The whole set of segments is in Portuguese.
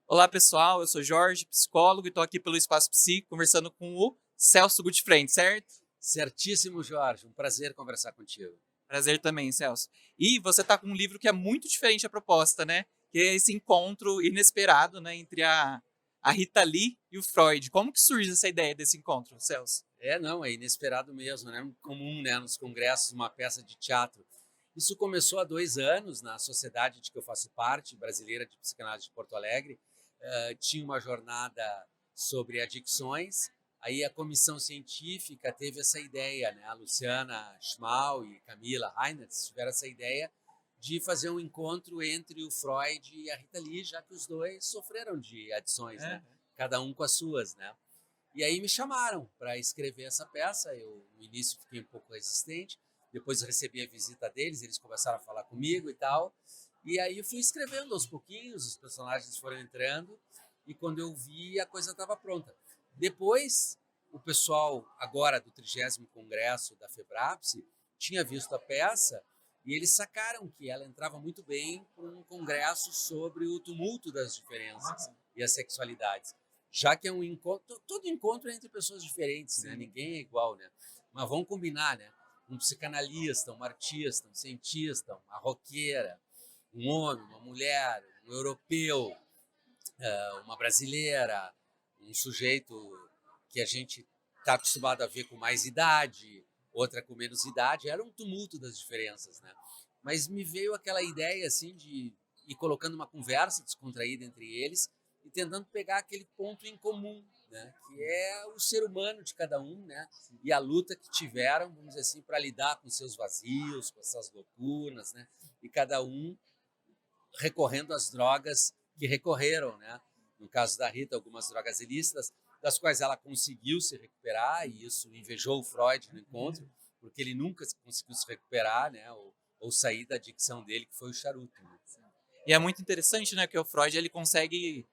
Olá, pessoal. Eu sou Jorge, psicólogo, e estou aqui pelo Espaço Psi, conversando com o Celso Gutfriend, certo? Certíssimo, Jorge. Um prazer conversar contigo. Prazer também, Celso. E você está com um livro que é muito diferente a proposta, né? Que é esse encontro inesperado, né, entre a Rita Lee e o Freud. Como que surge essa ideia desse encontro, Celso? Não, é inesperado mesmo, né? Comum, né, nos congressos, uma peça de teatro. Isso começou há 2 anos na sociedade de que eu faço parte, brasileira de psicanálise de Porto Alegre. Tinha uma jornada sobre adicções. Aí a comissão científica teve essa ideia, né? A Luciana Schmal e Camila Reiners tiveram essa ideia de fazer um encontro entre o Freud e a Rita Lee, já que os dois sofreram de adições, É. né? Cada um com as suas, né? E aí me chamaram para escrever essa peça. Eu, no início, fiquei um pouco resistente. Depois recebi a visita deles, eles começaram a falar comigo e tal. E aí eu fui escrevendo aos pouquinhos, os personagens foram entrando. E quando eu vi, a coisa estava pronta. Depois, o pessoal, agora do 30º Congresso da FEBRAPSE, tinha visto a peça e eles sacaram que ela entrava muito bem para um congresso sobre o tumulto das diferenças e as sexualidades, já que é um encontro, todo encontro é entre pessoas diferentes, né? Ninguém é igual, né? Mas vamos combinar, né? Um psicanalista, um artista, um cientista, uma roqueira, um homem, uma mulher, um europeu, uma brasileira, um sujeito que a gente está acostumado a ver com mais idade, outra com menos idade, era um tumulto das diferenças, né? Mas me veio aquela ideia assim de ir colocando uma conversa descontraída entre eles e tentando pegar aquele ponto em comum, né? Que é o ser humano de cada um, né? E a luta que tiveram, vamos dizer assim, para lidar com seus vazios, com essas lacunas, né? E cada um recorrendo às drogas que recorreram, né? No caso da Rita, algumas drogas ilícitas, das quais ela conseguiu se recuperar, e isso invejou o Freud no encontro, porque ele nunca conseguiu se recuperar, né? Ou sair da adicção dele, que foi o charuto. Né? E é muito interessante, né, que o Freud ele conseguiu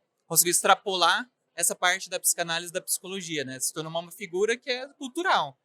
extrapolar essa parte da psicanálise da psicologia, né? Se tornou uma figura que é cultural,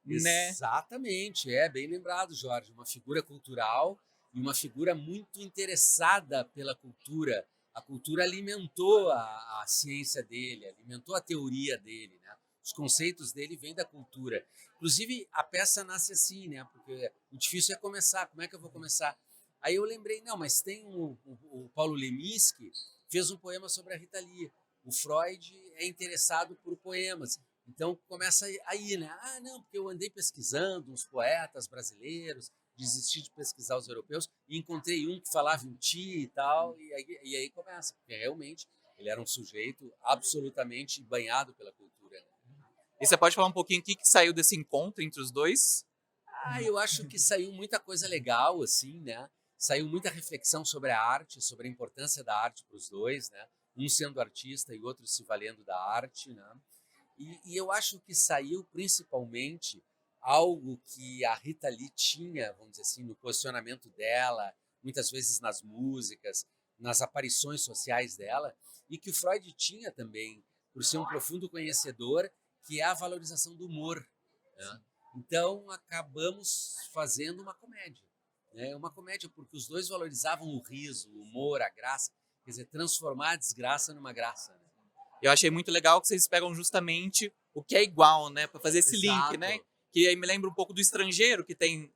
né? Exatamente, é bem lembrado, Jorge. Uma figura cultural e uma figura muito interessada pela cultura. A cultura alimentou a ciência dele, alimentou a teoria dele, né? Os conceitos dele vêm da cultura. Inclusive, a peça nasce assim, né? Porque o difícil é começar. Como é que eu vou começar? Aí eu lembrei, não, mas tem o Paulo Leminski, fez um poema sobre a Rita Lee. O Freud é interessado por poemas. Então começa aí, né? Ah, não, porque eu andei pesquisando uns poetas brasileiros, desisti de pesquisar os europeus e encontrei um que falava em ti e tal, e aí começa, porque realmente ele era um sujeito absolutamente banhado pela cultura. Né? E você pode falar um pouquinho o que saiu desse encontro entre os dois? Eu acho que saiu muita coisa legal, assim, né? Saiu muita reflexão sobre a arte, sobre a importância da arte para os dois, né? Um sendo artista e outro se valendo da arte, né? E eu acho que saiu principalmente algo que a Rita Lee tinha, vamos dizer assim, no posicionamento dela, muitas vezes nas músicas, nas aparições sociais dela, e que o Freud tinha também, por ser um profundo conhecedor, que é a valorização do humor. Né? Então, acabamos fazendo uma comédia. Né? Uma comédia porque os dois valorizavam o riso, o humor, a graça, quer dizer, transformar a desgraça numa graça. Né? Eu achei muito legal que vocês pegam justamente o que é igual, né, para fazer esse link, né? Exato. Que aí me lembra um pouco do Estrangeiro, que tem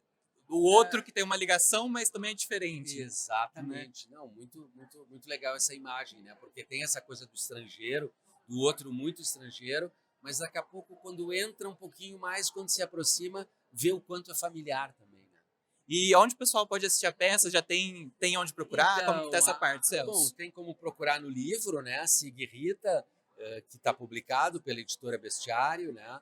o outro É, que tem uma ligação, mas também é diferente, né? exatamente. Não, muito, muito, muito legal essa imagem, né? Porque tem essa coisa do estrangeiro, do outro muito estrangeiro, mas daqui a pouco, quando entra um pouquinho mais, quando se aproxima, vê o quanto é familiar também, né? E onde o pessoal pode assistir a peça? Já tem onde procurar? Como que tá Então, essa parte, bom, Celso? tem como procurar no livro, né? Sig Rita, que está publicado pela editora Bestiário, né?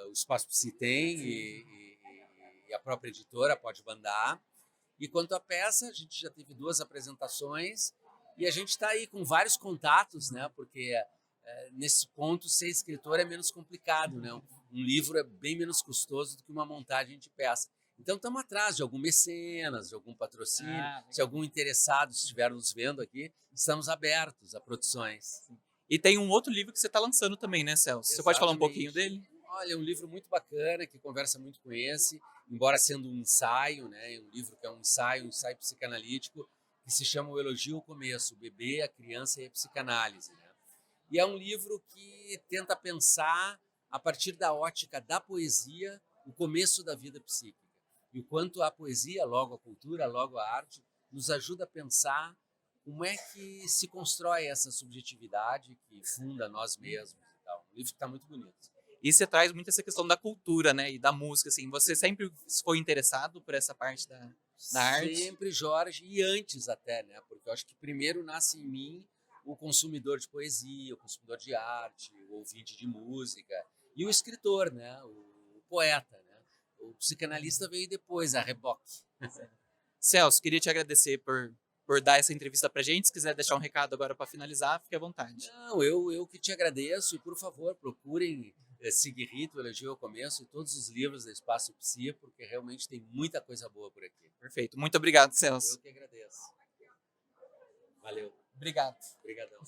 O Espaço Psi tem e a própria editora pode mandar. E quanto à peça, a gente já teve 2 apresentações e a gente está aí com vários contatos, né? Porque nesse ponto ser escritor é menos complicado, né? Um livro é bem menos custoso do que uma montagem de peça. Então estamos atrás de algum mecenas, de algum patrocínio. Ah, Se legal. algum interessado estiver nos vendo aqui, estamos abertos a produções. E tem um outro livro que você está lançando também, né, Celso? Você pode falar um pouquinho Exatamente. dele? Olha, é um livro muito bacana, que conversa muito com esse, embora sendo um ensaio, né? Um livro que é um ensaio psicanalítico, que se chama O Elogio ao Começo, o bebê, a criança e a psicanálise, né? E é um livro que tenta pensar, a partir da ótica da poesia, o começo da vida psíquica. E o quanto a poesia, logo a cultura, logo a arte, nos ajuda a pensar como é que se constrói essa subjetividade que funda nós mesmos e tal. Um livro que está muito bonito. E você traz muito essa questão da cultura, né? E da música, assim. Você sempre foi interessado por essa parte da arte? Sempre, Jorge, e antes até, né? Porque eu acho que primeiro nasce em mim o consumidor de poesia, o consumidor de arte, o ouvinte de música e o escritor, né? O poeta, né? O psicanalista veio depois, a reboque. Celso, queria te agradecer por dar essa entrevista pra gente. Se quiser deixar um recado agora para finalizar, fique à vontade. Não, eu que te agradeço e, por favor, procurem seguir Rito, Elogio ao Começo e todos os livros da Espaço Psi, porque realmente tem muita coisa boa por aqui. Perfeito. Muito obrigado, Eu Celso. que agradeço. Valeu. Obrigado. Obrigadão.